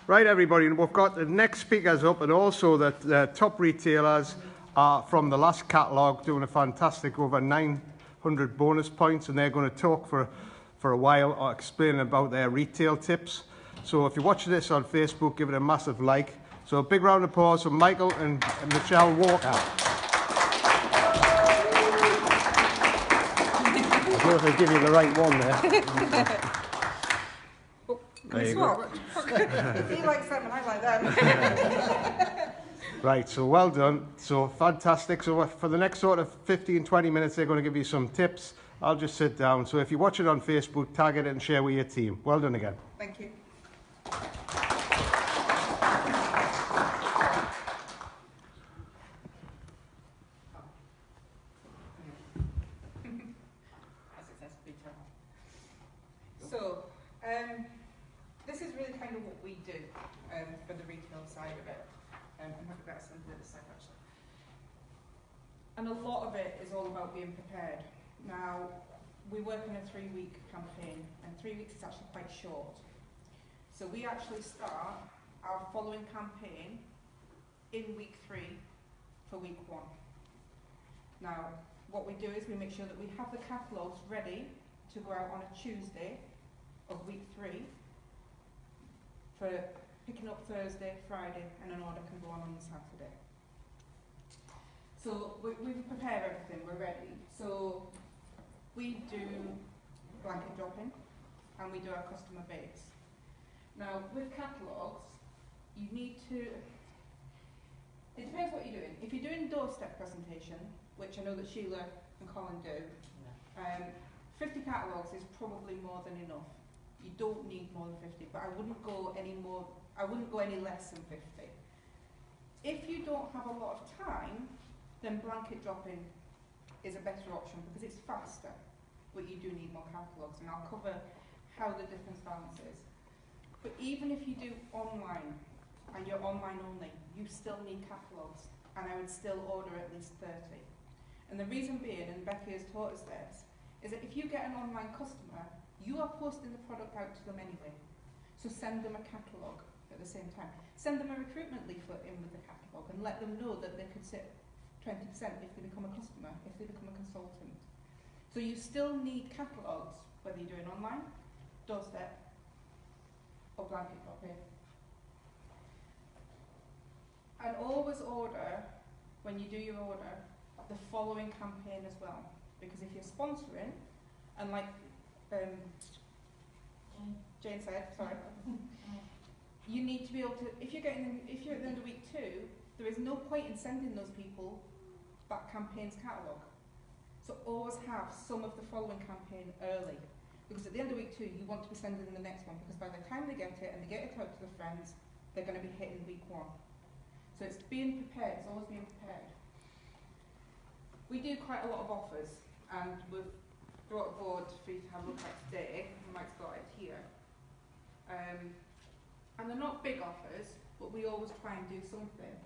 Right, everybody, and we've got the next speakers up, and also the top retailers are from the last catalogue, doing a fantastic over 900 bonus points, and they're going to talk for a while, explaining about their retail tips. So if you're watching this on Facebook, give it a massive like. So a big round of applause for Michael and Micheal Walker. I don't know if I give you the right one there. Can you swap? He likes them and I like them. Right, so well done. So fantastic. So for the next sort of 15, 20 minutes, they're going to give you some tips. I'll just sit down. So if you watch it on Facebook, tag it and share with your team. Well done again. Thank you. So, this is really kind of what we do for the retail side of it. And have a better sense of this side actually. And a lot of it is all about being prepared. Now, we work in a 3-week campaign, and 3 weeks is actually quite short. So we actually start our following campaign in week 3 for week 1. Now, what we do is we make sure that we have the catalogues ready to go out on a Tuesday of week 3 for picking up Thursday, Friday, and an order can go on the Saturday. So we prepare everything, we're ready. So we do blanket dropping and we do our customer base. Now with catalogues, you need to, it depends what you're doing. If you're doing doorstep presentation, which I know that Sheila and Colin do, 50 catalogues is probably more than enough. You don't need more than 50, but I wouldn't go any less than 50. If you don't have a lot of time, then blanket dropping is a better option because it's faster, but you do need more catalogues, and I'll cover how the difference balance is. But even if you do online, and you're online only, you still need catalogues, and I would still order at least 30. And the reason being, and Becky has taught us this, is that if you get an online customer, you are posting the product out to them anyway. So send them a catalogue at the same time. Send them a recruitment leaflet in with the catalogue and let them know that they could sit 20% if they become a customer, if they become a consultant. So you still need catalogues, whether you're doing online, doorstep, or blanket dropping. And always order, when you do your order, the following campaign as well. Because if you're sponsoring, and like Jane said, sorry, you need to be able to, if you're at the end of week 2, there is no point in sending those people that campaign's catalogue. So always have some of the following campaign early. Because at the end of week 2, you want to be sending them the next one, because by the time they get it and they get it out to their friends, they're going to be hitting week 1. So it's being prepared, it's always being prepared. We do quite a lot of offers, and we've brought a board for you to have a look at today. Mike's got it here. And they're not big offers, but we always try and do something.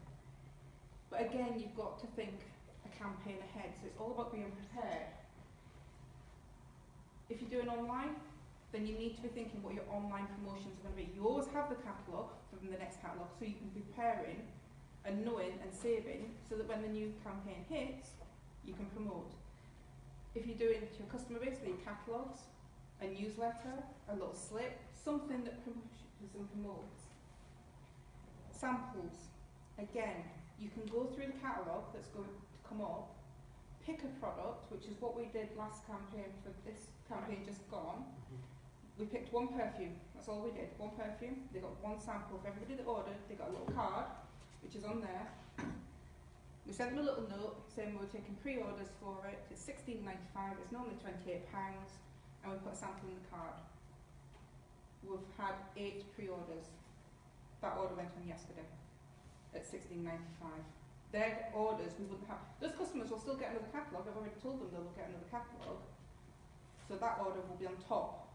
But again, you've got to think a campaign ahead, so it's all about being prepared. If you're doing online, then you need to be thinking what your online promotions are going to be. You always have the catalogue from the next catalogue, so you can be preparing and knowing and saving, so that when the new campaign hits, you can promote. If you're doing to your customer base, your catalogues, a newsletter, a little slip, something that promotes. Samples. Again, you can go through the catalogue that's going to come up, pick a product, which is what we did last campaign for this campaign just gone. We picked one perfume, that's all we did, one perfume. They got one sample for everybody that ordered, they got a little card, which is on there. We sent them a little note saying we were taking pre-orders for it. It's £16.95, it's normally £28, and we put a sample in the card. We've had 8 pre-orders. That order went on yesterday at £16.95. Their orders we wouldn't have. Those customers will still get another catalogue. I've already told them they'll get another catalogue. So that order will be on top.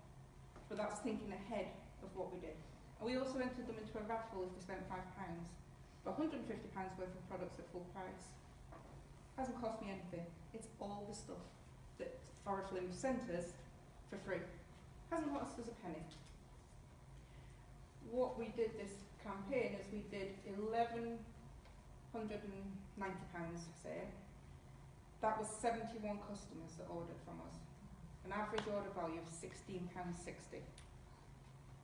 But that's thinking ahead of what we did. And we also entered them into a raffle if they spent £5. For £150 worth of products at full price. Hasn't cost me anything. It's all the stuff that Oriflame sent us for free. Hasn't cost us a penny. What we did this campaign is we did £1,190, say. That was 71 customers that ordered from us. An average order value of £16.60.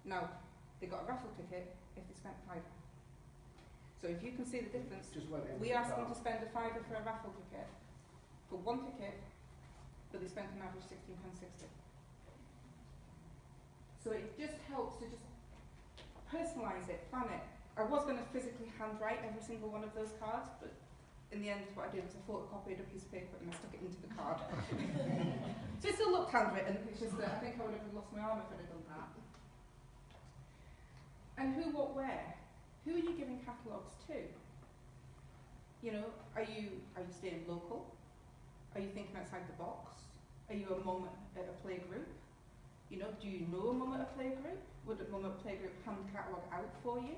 Now, they got a raffle ticket if they spent £5. So if you can see the difference, we asked them to spend £5 for a raffle ticket, for one ticket, but they spent an average £16.60. So it just helps to just personalise it, plan it. I was going to physically handwrite every single one of those cards, but in the end what I did was I photocopied a piece of paper and I stuck it into the card. So it still looked handwritten, it's just that I think I would have lost my arm if I'd have done that. And who, what, where? Who are you giving catalogues to? You know, are you staying local? Are you thinking outside the box? Are you a mum at a play group? You know, do you know a mum at a play group? Would a mum at a play group hand the catalogue out for you?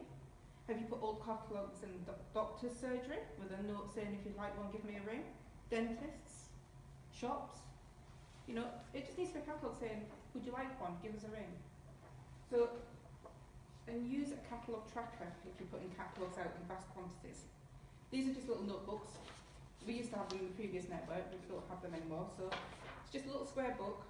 Have you put old catalogues in doctor's surgery with a note saying if you'd like one, give me a ring? Dentists? Shops? You know, it just needs to be a catalogue saying, would you like one? Give us a ring. So, and use a catalogue tracker if you're putting catalogues out in vast quantities. These are just little notebooks. We used to have them in the previous network, we don't have them anymore. So it's just a little square book,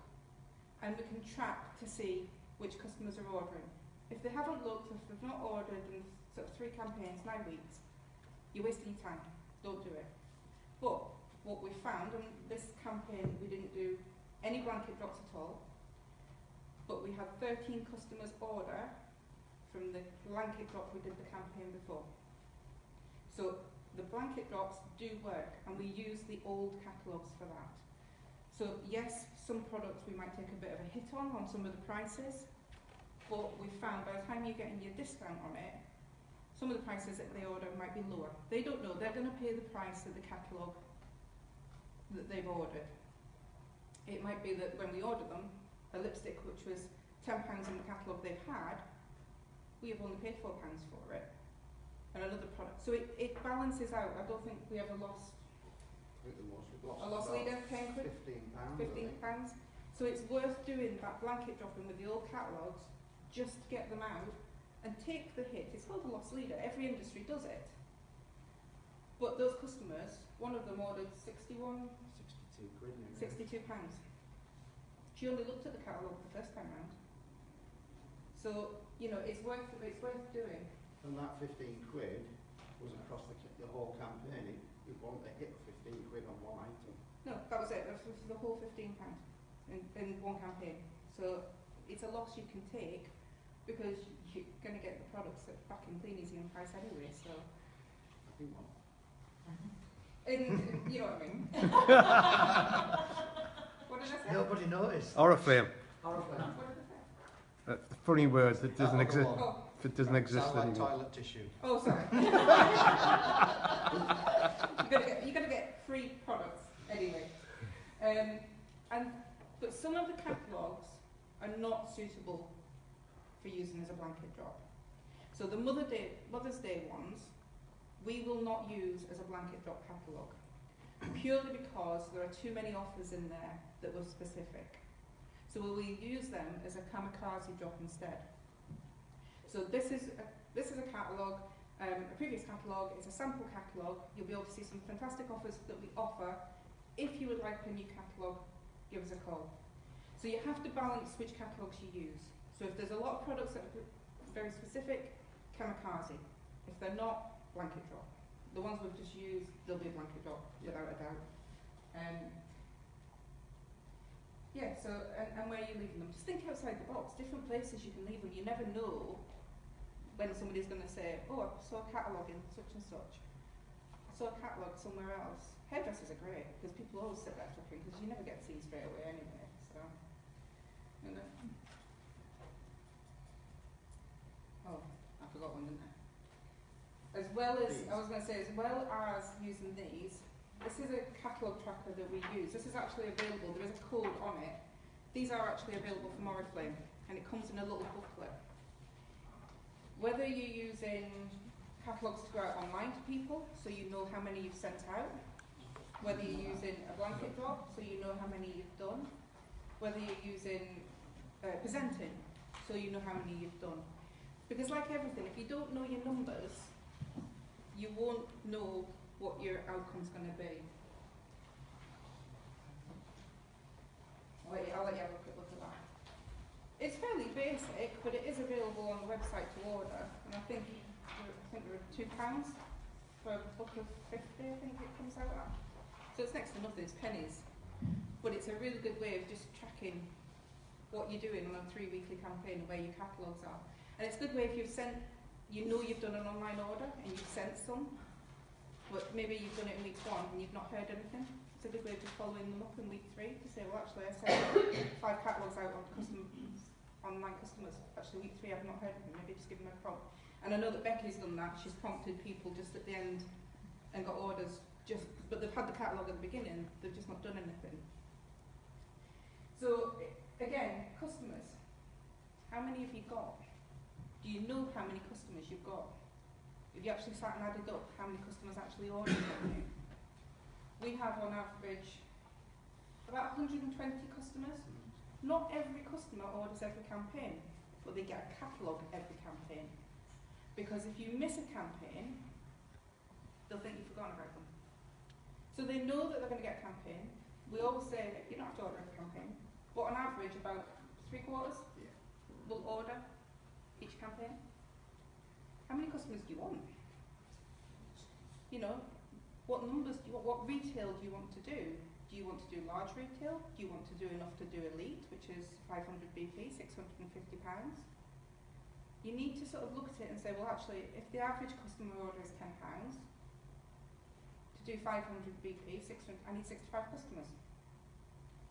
and we can track to see which customers are ordering. If they haven't looked, if they've not ordered in sort of 3 campaigns, 9 weeks, you're wasting your time. Don't do it. But what we found, and this campaign we didn't do any blanket drops at all, but we had 13 customers order from the blanket drop we did the campaign before. So the blanket drops do work, and we use the old catalogues for that. So yes, some products we might take a bit of a hit on some of the prices, but we found by the time you're getting your discount on it, some of the prices that they order might be lower. They don't know, they're going to pay the price of the catalogue that they've ordered. It might be that when we order them, a lipstick which was £10 in the catalogue they've had, we have only paid £4 for it. And another product. So it balances out. I don't think we ever lost a loss leader paying £15. So it's worth doing that blanket dropping with the old catalogues just to get them out and take the hit. It's called a loss leader. Every industry does it. But those customers, one of them ordered £62. She only looked at the catalogue the first time round. So, you know, it's worth doing. And that £15 was across the whole campaign. It wasn't a hit of £15 on one item. No, that was it. That was the whole £15 in one campaign. So it's a loss you can take because you're going to get the products back in clean, easy and price anyway. So I think one. You know what I mean. What did I say? Nobody noticed. Oriflame. Oriflame. What did I say? Funny words that doesn't exist. Oh. It doesn't exist Sound like anymore. toilet tissue. Oh, sorry. you're gonna get free products anyway. But some of the catalogues are not suitable for using as a blanket drop. So the Mother's Day ones, we will not use as a blanket drop catalogue, purely because there are too many offers in there that were specific. So we'll use them as a kamikaze drop instead. So this is a catalogue, a previous catalogue, it's a sample catalogue. You'll be able to see some fantastic offers that we offer. If you would like a new catalogue, give us a call. So you have to balance which catalogues you use. So if there's a lot of products that are very specific, kamikaze. If they're not, blanket drop. The ones we've just used, they'll be a blanket drop, without a doubt. Yeah, so, and where are you leaving them? Just think outside the box, different places you can leave them. You never know when somebody's going to say, oh, I saw a catalogue in such and such. I saw a catalogue somewhere else. Hairdressers are great, because people always sit there looking, because you never get seen straight away anyway. So, and then, oh, I forgot one, didn't I? As well as, I was going to say, as well as using these, this is a catalogue tracker that we use. This is actually available, there is a code on it. These are actually available from Oriflame, and it comes in a little booklet. Whether you're using catalogues to go out online to people, so you know how many you've sent out, whether you're using a blanket drop, so you know how many you've done, whether you're using presenting, so you know how many you've done. Because like everything, if you don't know your numbers, you won't know what your outcome's going to be. I'll let you have a quick look at that. It's fairly basic, but it is available on the website to order, and I think there are £2 for a book of 50, I think it comes out at. So it's next to nothing, it's pennies. But it's a really good way of just tracking what you're doing on a 3 weekly campaign and where your catalogues are. And it's a good way if you've sent, you know you've done an online order and you've sent some, but maybe you've done it in week 1 and you've not heard anything. It's a good way of just following them up in week 3 to say, well actually I sent 5 catalogues out on online customers. Actually week 3 I've not heard anything, maybe just give them a prompt. And I know that Becky's done that, she's prompted people just at the end and got orders, but they've had the catalogue at the beginning, they've just not done anything. So again, customers, how many have you got? Do you know how many customers you've got? If you actually sat and added up how many customers actually ordered from you? We have on average about 120 customers. Not every customer orders every campaign, but they get a catalogue every campaign. Because if you miss a campaign, they'll think you've forgotten about them. So they know that they're going to get a campaign. We always say that you don't have to order every campaign, but on average about 3/4 will order each campaign. How many customers do you want? You know, what numbers do you want? What retail do you want to do? Do you want to do large retail? Do you want to do enough to do elite, which is 500 BP, £650? You need to sort of look at it and say, well actually, if the average customer order is £10, to do 500 BP, I need 65 customers.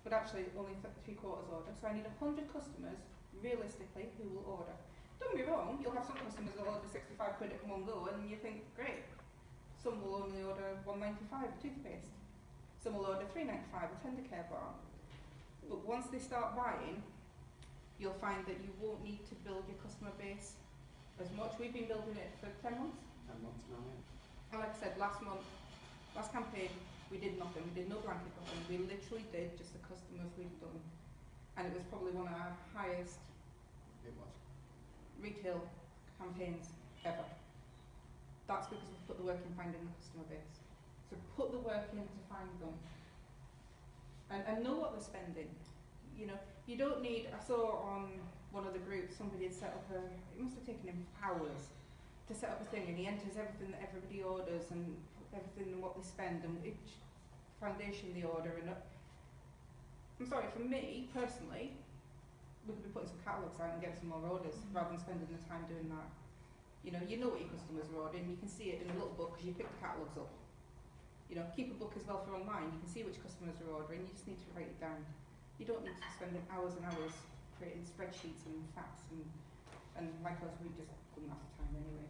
But actually only 3/4 order, so I need 100 customers, realistically, who will order. Don't get me wrong, you'll have some customers that will order 65 quid at one go and you think, great. Some will only order £1.95 a toothpaste. Some will order £3.95 a tender care bar. But once they start buying, you'll find that you won't need to build your customer base as much. We've been building it for 10 months. 10 months now, yeah. And like I said, last campaign, we did nothing. We did no blanket nothing. We literally did just the customers we've done. And it was probably one of our highest retail campaigns ever. That's because we've put the work in finding the customer base. So put the work in to find them. And know what they're spending. You know, you don't need, I saw on one of the groups, somebody had set up it must have taken him hours to set up a thing, and he enters everything that everybody orders and everything and what they spend and each foundation they order. And I'm sorry, for me personally, we could be putting some catalogues out and getting some more orders rather than spending the time doing that. You know what your customers are ordering, you can see it in a little book because you pick the catalogues up. You know, keep a book as well for online, you can see which customers are ordering, you just need to write it down. You don't need to spend hours and hours creating spreadsheets and facts and like us, we just wouldn't have the time anyway.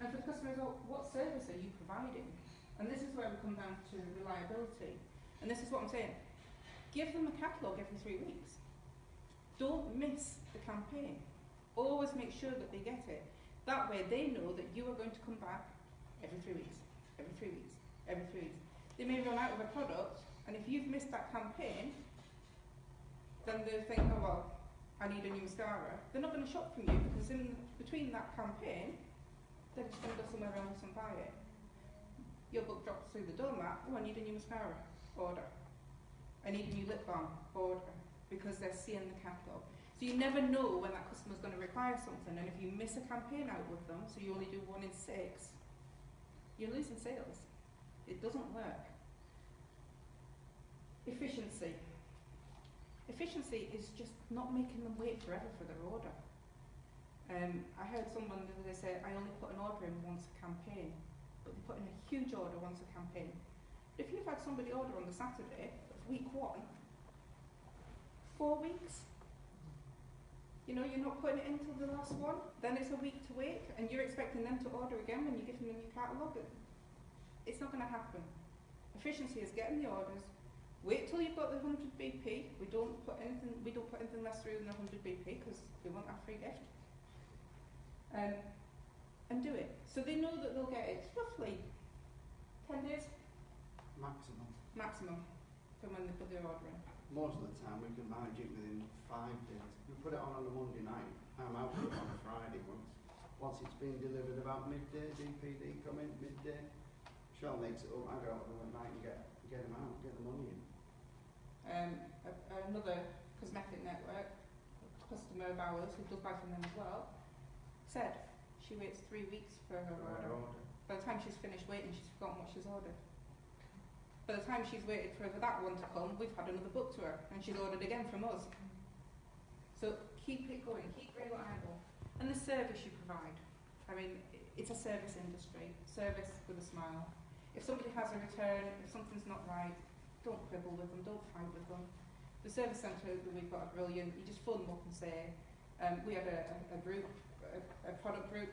And for the customers, what service are you providing? And this is where we come down to reliability. And this is what I'm saying. Give them a catalogue every 3 weeks. Don't miss the campaign. Always make sure that they get it. That way they know that you are going to come back every 3 weeks, every 3 weeks, every 3 weeks. They may run out of a product, and if you've missed that campaign, then they'll think, oh well, I need a new mascara. They're not going to shop from you because in between that campaign, they're just going to go somewhere else and buy it. Your book drops through the doormat, oh, I need a new mascara, order. I need a new lip balm, order, because they're seeing the catalogue. So you never know when that customer's going to require something, and if you miss a campaign out with them, so you only do 1 in 6, you're losing sales. It doesn't work. Efficiency. Efficiency is just not making them wait forever for their order. I heard someone the other day say, I only put an order in once a campaign, but they put in a huge order once a campaign. But if you've had somebody order on the Saturday of week 1, 4 weeks, you know, you're not putting it into the last one, then it's a week to wait, and you're expecting them to order again when you give them a new catalogue. It's not going to happen. Efficiency is getting the orders. Wait till you've got the 100 BP. We don't put anything less through than 100 BP because we want our free gift. And do it. So they know that they'll get it roughly 10 days maximum from when they put their order in. Most of the time we can manage it within 5 days. We put it on a Monday night, I'm out on a Friday once it's been delivered about midday, DPD come in midday. Michelle makes it up, I go out with them at night and get them out, get the money in. Another cosmetic network, customer of ours who does buy from them as well, said she waits 3 weeks for her order. By the time she's finished waiting, she's forgotten what she's ordered. By the time she's waited for that one to come, we've had another book to her, and she's ordered again from us. So keep it going, keep reliable. And the service you provide. I mean, it's a service industry, service with a smile. If somebody has a return, if something's not right, don't quibble with them, don't fight with them. The service centre that we've got are brilliant. You just phone them up and say, we had a group, a product group,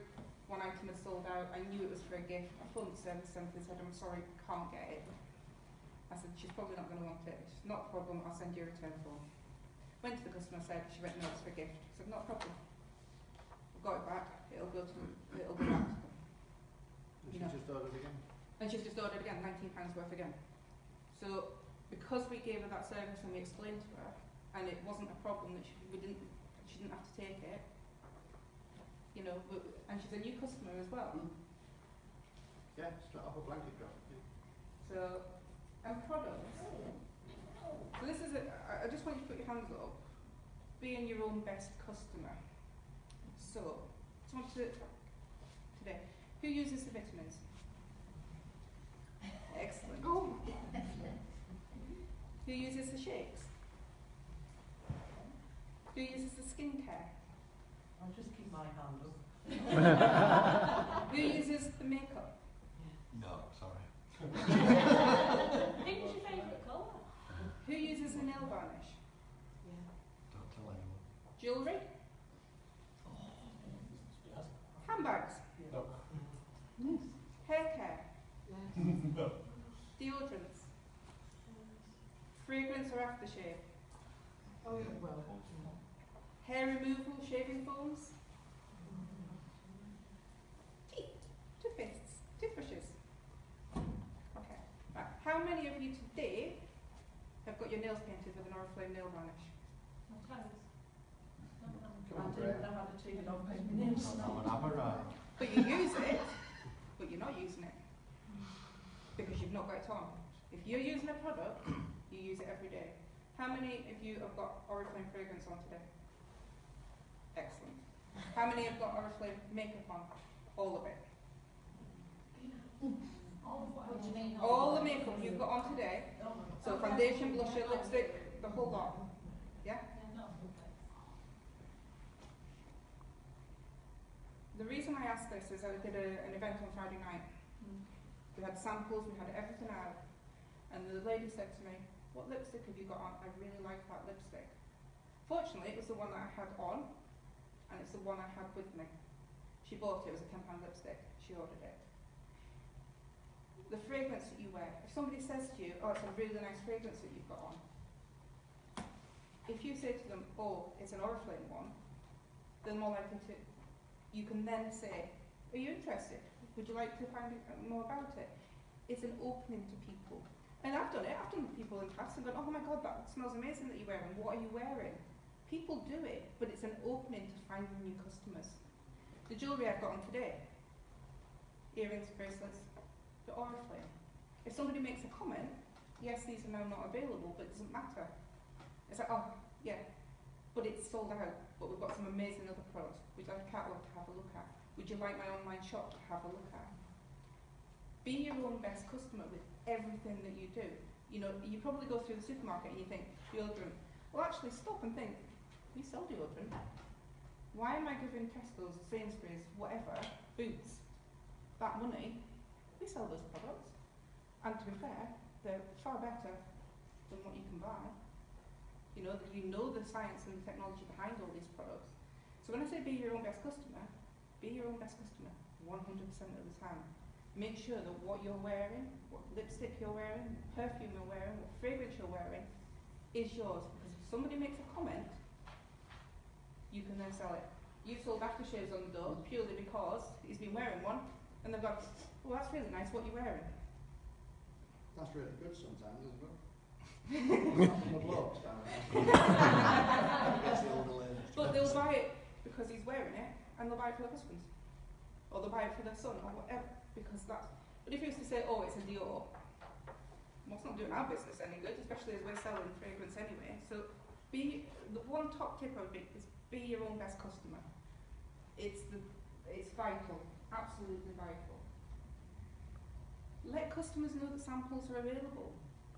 one item had sold out, I knew it was for a gift. I phoned the service centre and said, I'm sorry, can't get it. I said, she's probably not going to want it. It's not a problem, I'll send you a return form. Went to the customer, said, she went, no, it's for a gift. I said, not a problem. I've got it back, it'll go back to them. And she's just ordered again. And she's just ordered again, £19 worth again. So, because we gave her that service and we explained to her, and it wasn't a problem that she didn't have to take it, you know, and she's a new customer as well. Yeah, straight off a blanket drop. Yeah. So, and products. So this is I just want you to put your hands up. Being your own best customer. So, today, who uses the vitamins? Excellent. Oh. Who uses the shakes? Who uses the skincare? I'll just keep my hand up. Who uses the makeup? No, sorry. Pink's your favourite colour? Who uses the nail varnish? Yeah. Don't tell anyone. Jewellery? Handbags? No. Hair care? No. Deodorants? Fragrance or aftershave? Oh, well. Hair removal, shaving foams? Teeth? Toothpastes? Toothbrushes? Okay. Right. How many of you today have got your nails painted with an Oriflame nail varnish? I didn't know how to take it off my nails. But you use it, but you're not using it. Because you've not got it on. If you're using a product, you use it every day. How many of you have got Oriflame fragrance on today? Excellent. How many have got Oriflame makeup on? All of it. What do you mean? All the makeup you've got on today. So foundation, blusher, lipstick, the whole lot. Yeah? The reason I asked this is I did an event on Friday night. We had samples, we had everything out. And the lady said to me, what lipstick have you got on? I really like that lipstick. Fortunately, it was the one that I had on, and it's the one I had with me. She bought it, it was a £10 lipstick. She ordered it. The fragrance that you wear, if somebody says to you, oh, it's a really nice fragrance that you've got on, if you say to them, oh, it's an Oriflame one, they're more likely to, you can then say, are you interested? Would you like to find out more about it? It's an opening to people. And I've done it, I've done people in class and gone, oh my God, that smells amazing that you're wearing, what are you wearing? People do it, but it's an opening to finding new customers. The jewellery I've got on today, earrings, bracelets, the Oriflame. If somebody makes a comment, yes, these are now not available, but it doesn't matter. It's like, oh, yeah, but it's sold out, but we've got some amazing other products. Would you like a catalogue to have a look at? Would you like my online shop to have a look at? Be your own best customer with everything that you do. You know, you probably go through the supermarket and you think, deodorant. Well, actually, stop and think, we sell deodorant. Why am I giving Tesco's, Sainsbury's, whatever, Boots, that money? We sell those products. And to be fair, they're far better than what you can buy. You know the science and the technology behind all these products. So when I say be your own best customer, be your own best customer 100% of the time. Make sure that what you're wearing, what lipstick you're wearing, what perfume you're wearing, what fragrance you're wearing is yours. Because if somebody makes a comment, you can then sell it. You've sold aftershaves on the door purely because he's been wearing one and they've gone, oh, that's really nice, what are you wearing? That's really good sometimes as well. Not from the blokes, But they'll buy it because he's wearing it, and they'll buy it for their husband, or they'll buy it for their son, or whatever, because that's. But if you used to say, oh, it's a Dior, well, it's not doing our business any good, especially as we're selling fragrance anyway. So, the one top tip I would make is be your own best customer. It's vital, absolutely vital. Let customers know that samples are available.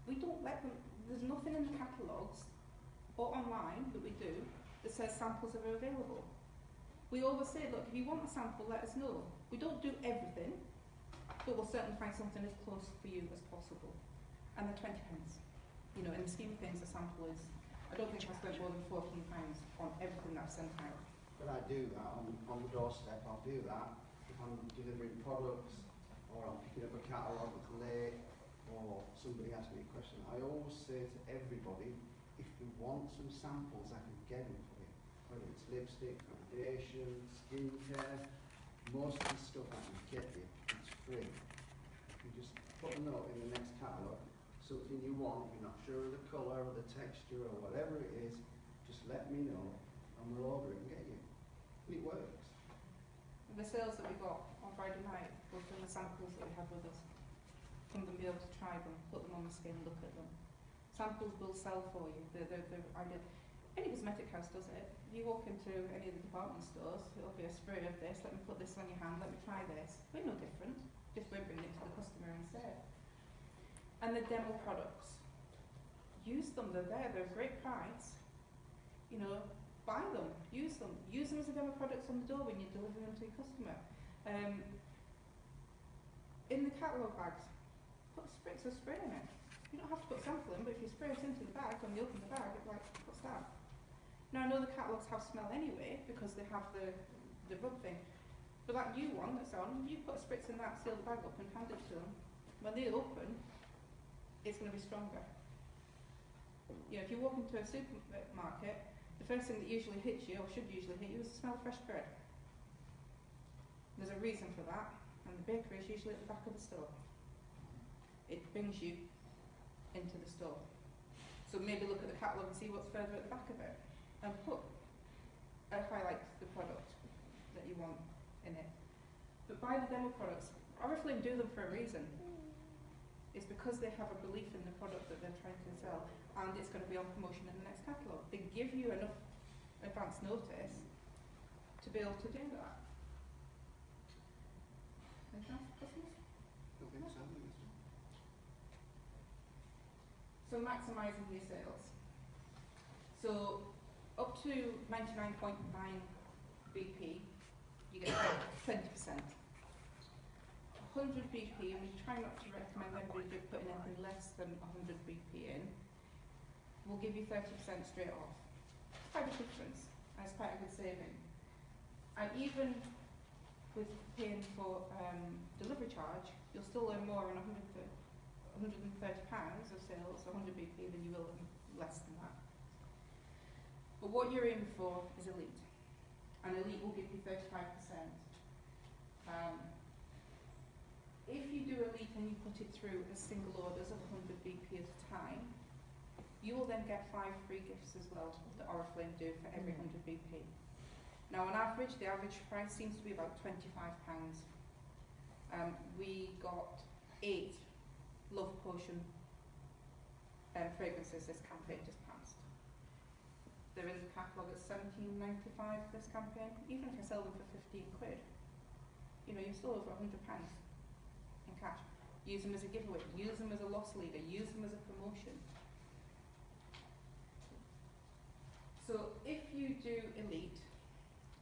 We don't let them. There's nothing in the catalogues or online that we do that says samples are available. We always say, look, if you want a sample, let us know. We don't do everything, but we'll certainly find something as close for you as possible. And they're 20 pence. You know, in the scheme of things, a sample is, I don't think I spent more than £14 on everything that's sent out. But I do that on the doorstep. I'll do that if I'm delivering products, or I'm picking up a catalogue that's late, or somebody asks me a question. I always say to everybody, if you want some samples, I can get them for you. Whether it's lipstick, foundation, skincare, most of the stuff I can get you, it's free. You just put a note in the next catalogue, something you want, you're not sure of the colour or the texture or whatever it is, just let me know and we'll order it and get you. And it works. And the sales that we got on Friday night were from the samples that we have with us. From them be able to try them, put them on the skin, look at them. Samples will sell for you. Any cosmetic house does it. If you walk into any of the department stores, it'll be a spray of this, let me put this on your hand, let me try this. We're no different, just we're bringing it to the customer instead. And the demo products. Use them, they're there, they're a great price. You know, buy them, use them. Use them as a demo products on the door when you deliver them to your customer. In the catalogue bags, put spritz of spray in it. You don't have to put a sample in, but if you spray it into the bag, when you open the bag, it's like, what's that? Now I know the catalogues have smell anyway, because they have the rub thing. But that new one that's on, you put a spritz in that, seal the bag up and hand it to them. When they open, it's going to be stronger. You know, if you walk into a supermarket, the first thing that usually hits you, or should usually hit you, is the smell of fresh bread. There's a reason for that, and the bakery is usually at the back of the store. It brings you into the store. So maybe look at the catalogue and see what's further at the back of it, and highlight the product that you want in it. But buy the demo products. Oriflame do them for a reason. It's because they have a belief in the product that they're trying to sell, and it's going to be on promotion in the next catalogue. They give you enough advance notice to be able to do that. So maximising your sales. So up to 99.9 BP, you get 20%. 100 BP, and we try not to recommend anybody putting anything less than 100 BP in, will give you 30% straight off. It's quite a difference, and it's quite a good saving. And even with paying for delivery charge, you'll still earn more on £130 of sales, 100 BP, than you will less than that. But what you're aiming for is elite, and elite will give you 35%. If you do elite and you put it through as single orders of 100 BP at a time, you will then get 5 free gifts as well that Oriflame do for every 100 BP. Now on average, the average price seems to be about £25. We got 8 Love Potion fragrances this campaign just passed. They're in the catalogue at £17.95 this campaign. Even if I sell them for 15 quid, you know, you're still over £100 in cash. Use them as a giveaway, use them as a loss leader, use them as a promotion. So if you do elite,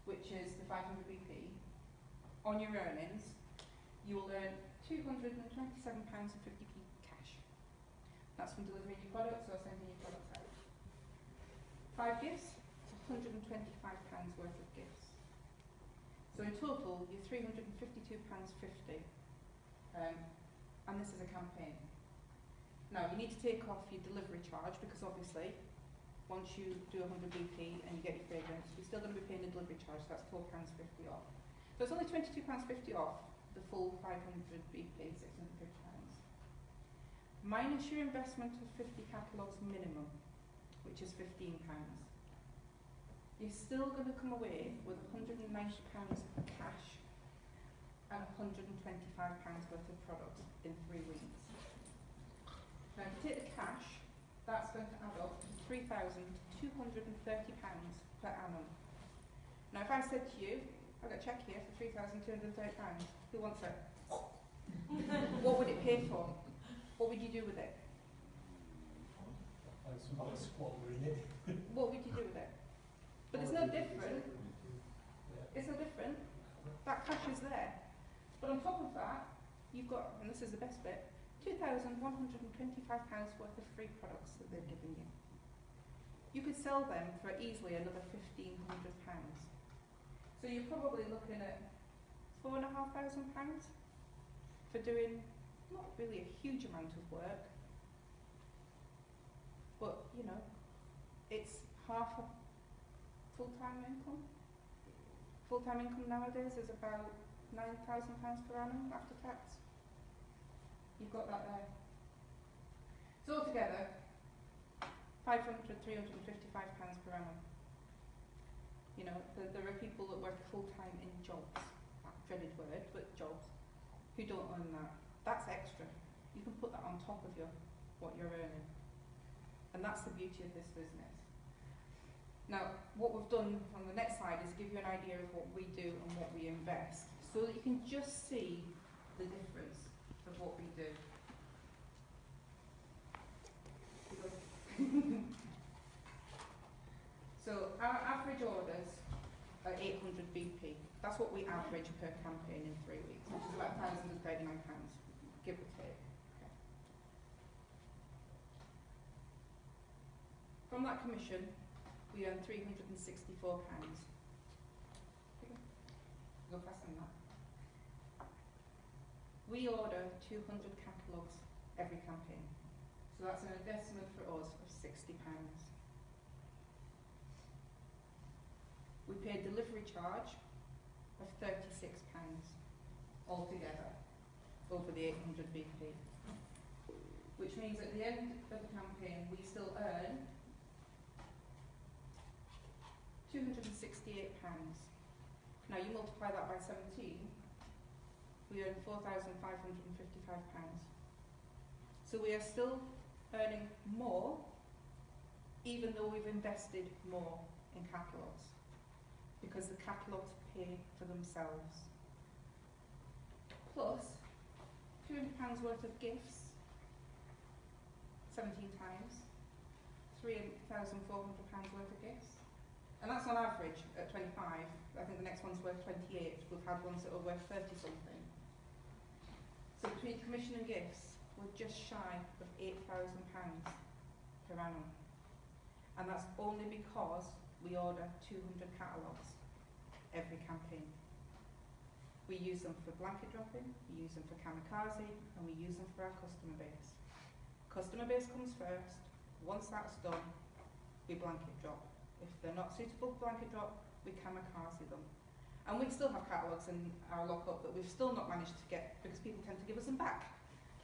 which is the 500 BP, on your earnings, you will earn £227.50p cash. That's from delivering your products or sending your products out. 5 gifts, it's £125 worth of gifts. So in total, you're £352.50. And this is a campaign. Now, you need to take off your delivery charge, because obviously, once you do 100 BP and you get your fragrance, you're still going to be paying the delivery charge, so that's £12.50 off. So it's only £22.50 off the full 500 BP, £650. Minus your investment of 50 catalogues minimum, which is £15. you're still going to come away with £190 cash and £125 worth of products in 3 weeks. Now, if you take the cash, that's going to add up to £3,230 per annum. Now, if I said to you, I've got a cheque here for £3,230, who wants it? What would it pay for? What would you do with it? What really? What would you do with it? But it's no different. It's no different. That cash is there. But on top of that, you've got, and this is the best bit, £2,125 worth of free products that they're giving you. You could sell them for easily another £1,500. So you're probably looking at £4,500 for doing not really a huge amount of work, but you know, it's half a full-time income. Full-time income nowadays is about £9,000 per annum after tax. You've got that there. So altogether, £355 per annum. You know, there are people that work full-time in jobs, that dreaded word, but jobs, who don't earn that. That's extra. You can put that on top of what you're earning. And that's the beauty of this business. Now, what we've done on the next slide is give you an idea of what we do and what we invest, so that you can just see the difference of what we do. So our average orders are 800 BP. That's what we average per campaign in 3 weeks, which is about £1,039, give or take. Okay. From that commission, we earn £364. Go faster than that. We order 200 catalogues every campaign. So that's an investment for us of £60. We pay a delivery charge of £36 altogether over the 800 BP, which means at the end of the campaign we still earn £268. Now you multiply that by 17, we earn £4,555. So we are still earning more, even though we've invested more in catalogues, because the catalogues pay for themselves. Plus, £200 worth of gifts, 17 times, £3,400 worth of gifts. And that's on average at 25. I think the next one's worth 28. We've had ones that are worth 30 something. So between commission and gifts, we're just shy of £8,000 per annum. And that's only because we order 200 catalogues every campaign. We use them for blanket dropping, we use them for kamikaze, and we use them for our customer base. Customer base comes first. Once that's done, we blanket drop. If they're not suitable for blanket drop, we kamikaze them. And we still have catalogues in our lockup that we've still not managed to get, because people tend to give us them back.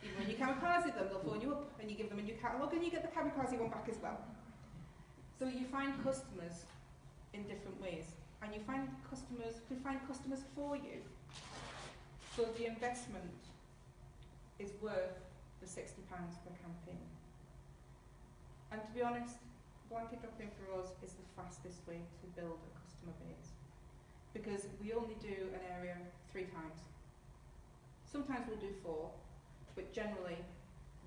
Even when you kamikaze them, they'll phone you up and you give them a new catalogue and you get the kamikaze one back as well. So you find customers in different ways, and you find customers who find customers for you. So the investment is worth the £60 per campaign. And to be honest, blanket dropping for us is the fastest way to build a customer base, because we only do an area 3 times. Sometimes we'll do 4, but generally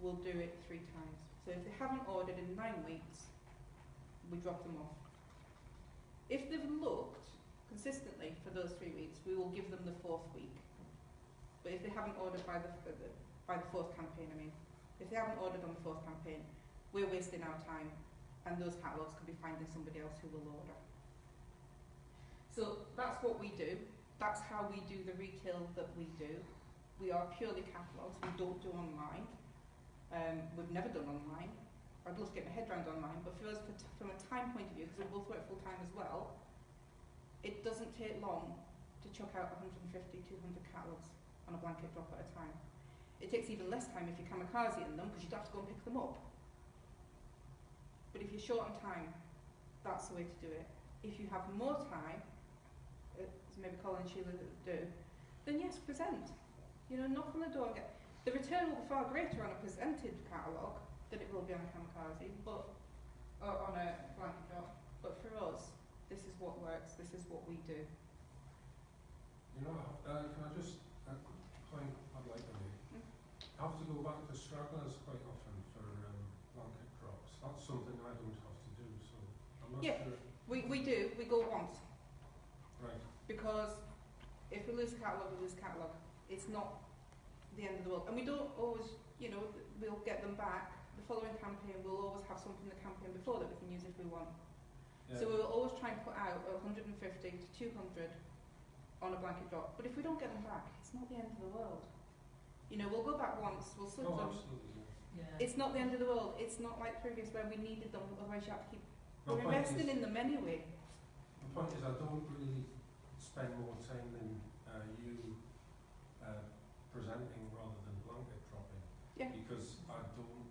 we'll do it 3 times. So if they haven't ordered in 9 weeks, we drop them off. If they've looked consistently for those 3 weeks, we will give them the 4th week. But if they haven't ordered by the 4th campaign, if they haven't ordered on the 4th campaign, we're wasting our time, and those catalogues could be finding somebody else who will order. So that's what we do. That's how we do the retail that we do. We are purely catalogues. We don't do online. We've never done online. I'd love to get my head around online, but for us, from a time point of view, because we both work full time as well, it doesn't take long to chuck out 150, 200 catalogues on a blanket drop at a time. It takes even less time if you're kamikaze in them, because you'd have to go and pick them up. But if you're short on time, that's the way to do it. If you have more time, as maybe Colin and Sheila do, then yes, present. You know, knock on the door and get... The return will be far greater on a presented catalogue than it will be on a kamikaze, or on a blanket drop. But for us, this is what works, this is what we do. You know, can I just point I'd like to make? I have to go back to stragglers quite often for blanket drops. That's something I don't have to do, so I'm not Yeah. sure. We do, we go once. Right. Because if we lose catalogue, we lose catalogue. It's not the end of the world. And we don't always, you know, we'll get them back. The following campaign, we'll always have some from the campaign before that we can use if we want. Yeah. So we will always try and put out 150 to 200 on a blanket drop. But if we don't get them back, it's not the end of the world. You know, we'll go back once, we'll slip Oh, them. absolutely. Yeah. It's not the end of the world. It's not like previous where we needed them, otherwise you have to keep... My We're point investing is- in them anyway. The point is I don't really spend more time than you presenting rather than blanket dropping. Yeah. Because I don't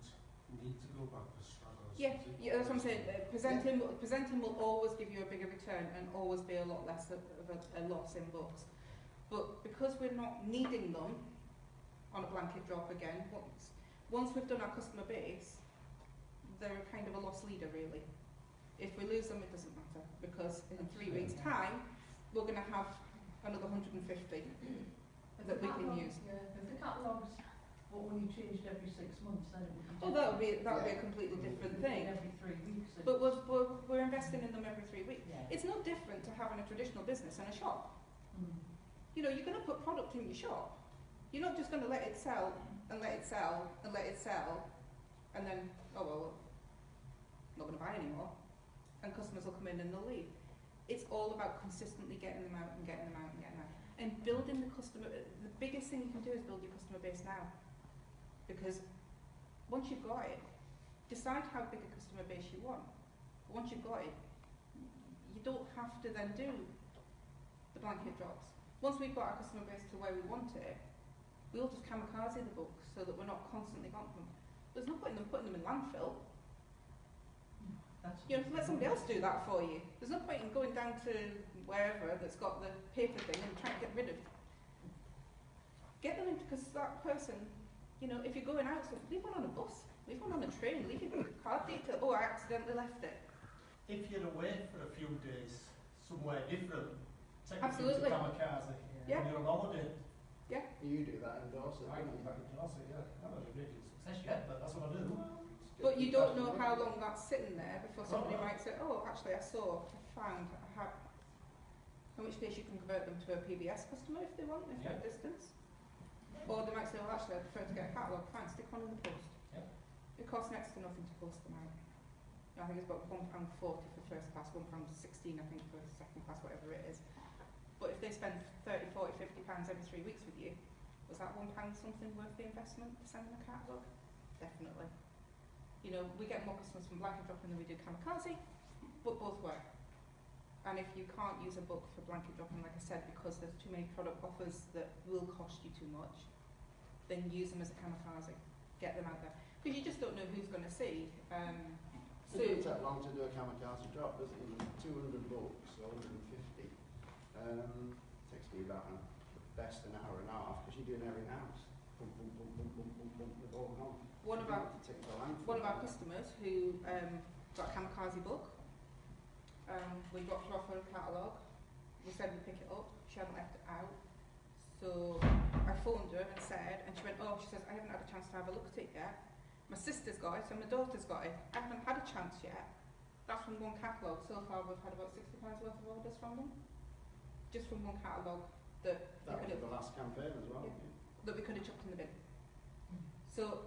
need to go back to stragglers. Yeah, yeah, that's what I'm saying. Presenting will always give you a bigger return and always be a lot less of a loss in books. But because we're not needing them on a blanket drop again, once we've done our customer base, they're kind of a loss leader really. If we lose them, it doesn't matter because in 3 weeks' time, we're going to have another 150 that we can use. Yeah, if the catalogues were only changed every 6 months, then it would be Oh, that would be a completely different thing. Every 3 weeks. But we're investing in them every 3 weeks. Yeah. It's no different to having a traditional business and a shop. You know, you're going to put product in your shop. You're not just going to let it sell and let it sell and let it sell and then, oh well, I'm not going to buy anymore. And customers will come in and they'll leave. It's all about consistently getting them out and getting them out and getting them out. And building the customer, the biggest thing you can do is build your customer base now. Because once you've got it, decide how big a customer base you want. But once you've got it, you don't have to then do the blanket drops. Once we've got our customer base to where we want it, we'll just kamikaze the books so that we're not constantly got them. There's no point in them putting them in landfill. You know, let somebody else do that for you. There's no point in going down to wherever that's got the paper thing and trying to get rid of. Get them in because that person, you know, if you're going out, so leave one on a bus, leave one on a train, leave your card detail. Oh, I accidentally left it. If you're away for a few days somewhere different, take Absolutely. it to kamikaze. Yeah. When you're on holiday. You do that in Dorset, I don't can you? back in Dorset, yeah. I'm not a great success yet, but that's what I do. But you don't know how long that's sitting there before somebody might say, oh, actually I found, in which case you can convert them to a PBS customer if they want, if they're at distance. Or they might say, well actually I prefer to get a catalogue, fine, stick one in the post. Yep. It costs next to nothing to post them out. I think it's about £1.40 for first class, £1.16 I think for second class, whatever it is. But if they spend 30, 40, £50 every 3 weeks with you, was that £1 something worth the investment for sending a catalogue? Definitely. You know, we get more customers from blanket dropping than we do kamikaze, but both work. And if you can't use a book for blanket dropping, like I said, because there's too many product offers that will cost you too much, then use them as a kamikaze. Get them out there. Because you just don't know who's going to see. It doesn't take long to do a kamikaze drop, does it? 200 books, or 150. Takes me about the best an hour and a half, because you're doing every house. Boom, boom, boom, boom, boom, boom, boom, they're all gone. One of our customers who got a kamikaze book, we dropped her off her catalogue, we said we'd pick it up, she hadn't left it out, so I phoned her and said, and she went, oh, she says, I haven't had a chance to have a look at it yet. My sister's got it, and my daughter's got it. I haven't had a chance yet. That's from one catalogue. So far we've had about £60 worth of orders from them. Just from one catalogue that was the last campaign as well. Yeah. That we could have chucked in the bin. So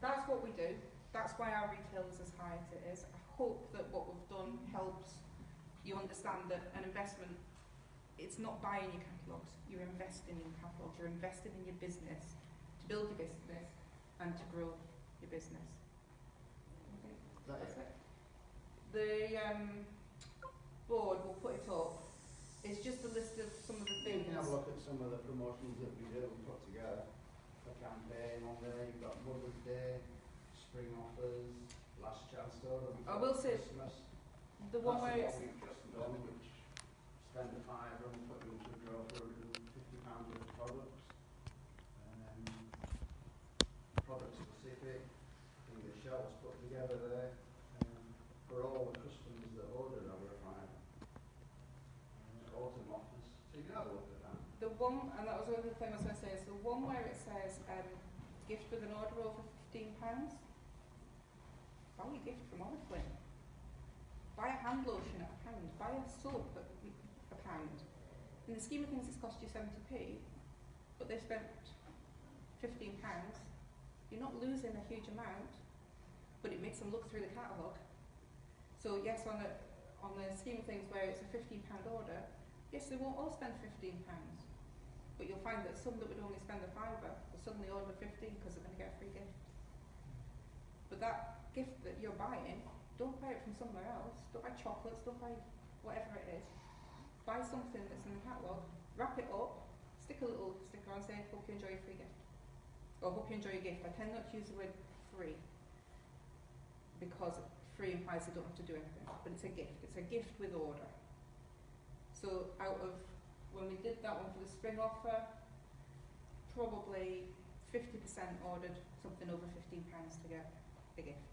that's what we do. That's why our retail is as high as it is. I hope that what we've done helps you understand that an investment, it's not buying your catalogues, you're investing in catalogues, you're investing in your business, to build your business and to grow your business. That's it. The board will put it up. It's just a list of some of the You things. can have a look at some of the promotions that we do and put together. The campaign on there, you've got Mother's Day, spring offers, last chance to order I before will say- Christmas. The one where That's it's, the one we've just done, which spend a fiver and put them into a drawer for £150 worth of products. Product specific, I think the shelves put together there, for all the customers that order over a fiver. Autumn offers, so you can have a look at that. the one, and that was one of the things I was going to say, is the one where it says gift with an order over £15. Buy a gift from Oriflame. Buy a hand lotion at £1. Buy a soap at £1. In the scheme of things, it's cost you 70p, but they've spent £15. You're not losing a huge amount, but it makes them look through the catalogue. So yes, on the scheme of things where it's a £15 order, yes, they won't all spend £15, but you'll find that some that would only spend a fiver will suddenly order 15 because they're going to get a free gift. But that gift that you're buying, don't buy it from somewhere else. Don't buy chocolates, don't buy whatever it is. Buy something that's in the catalogue, wrap it up, stick a little sticker on, say, hope you enjoy your free gift. Or hope you enjoy your gift. I tend not to use the word free, because free implies you don't have to do anything, but it's a gift. It's a gift with order. So out of, when we did that one for the spring offer, probably 50% ordered something over £15 to get a gift.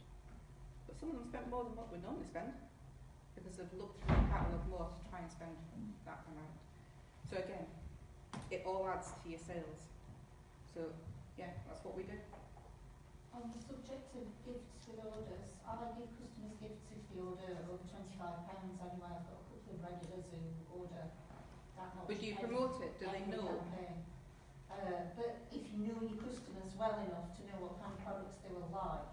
But some of them spent more than what we normally spend, because they've looked through the catalogue more to try and spend that amount. So again, it all adds to your sales. So yeah, that's what we do. On the subject of gifts with orders, I give customers gifts if they order over £25 anyway. I've got a couple of regulars who order that much. But do you promote it? Do they know? Campaign. But if you know your customers well enough to know what kind of products they will like,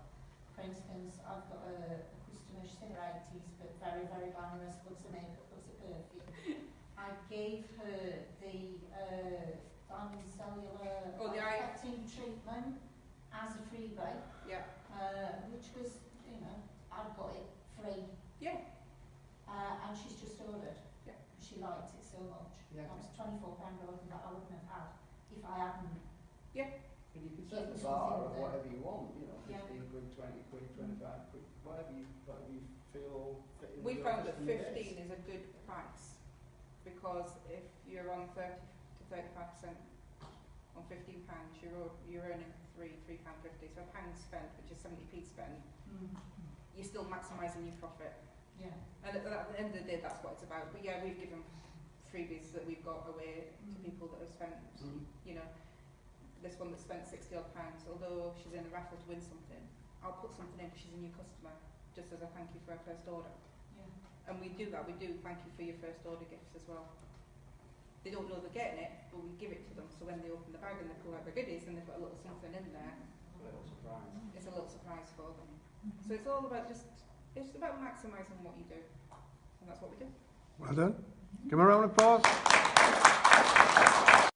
for instance, I've got a customer, she's in her 80s, but very, very glamorous, loves her makeup, loves her perfume. I gave her the diamond cellular life-affecting treatment as a freebie, Yeah. which was, you know, I've got it free. Yeah. And she's just ordered. Yeah. She liked it so much. Yeah. That was £24 order that I wouldn't have had if I hadn't. And you can set Give the us bar something at there. whatever you want, you know, Yeah. 15 quid, 20 quid, 25 quid, whatever you feel fit in We with your found that customer 15 base. is a good price, because if you're on 30 to 35% on £15, you're earning £3.50. So £1 spent, which is 70p spent, you're still maximising your profit. Yeah. And at the end of the day, that's what it's about. But yeah, we've given freebies that we've got away to people that have spent, you know, this one that spent £60 odd, although she's in a raffle to win something, I'll put something in because she's a new customer, just as a thank you for her first order. Yeah. And we do that, we do thank you for your first order gifts as well. They don't know they're getting it, but we give it to them, so when they open the bag and they pull out the goodies and they've got a little something in there, A little surprise. it's a little surprise for them. So it's all about it's about maximising what you do, and that's what we do. Well done. Give them a round of applause.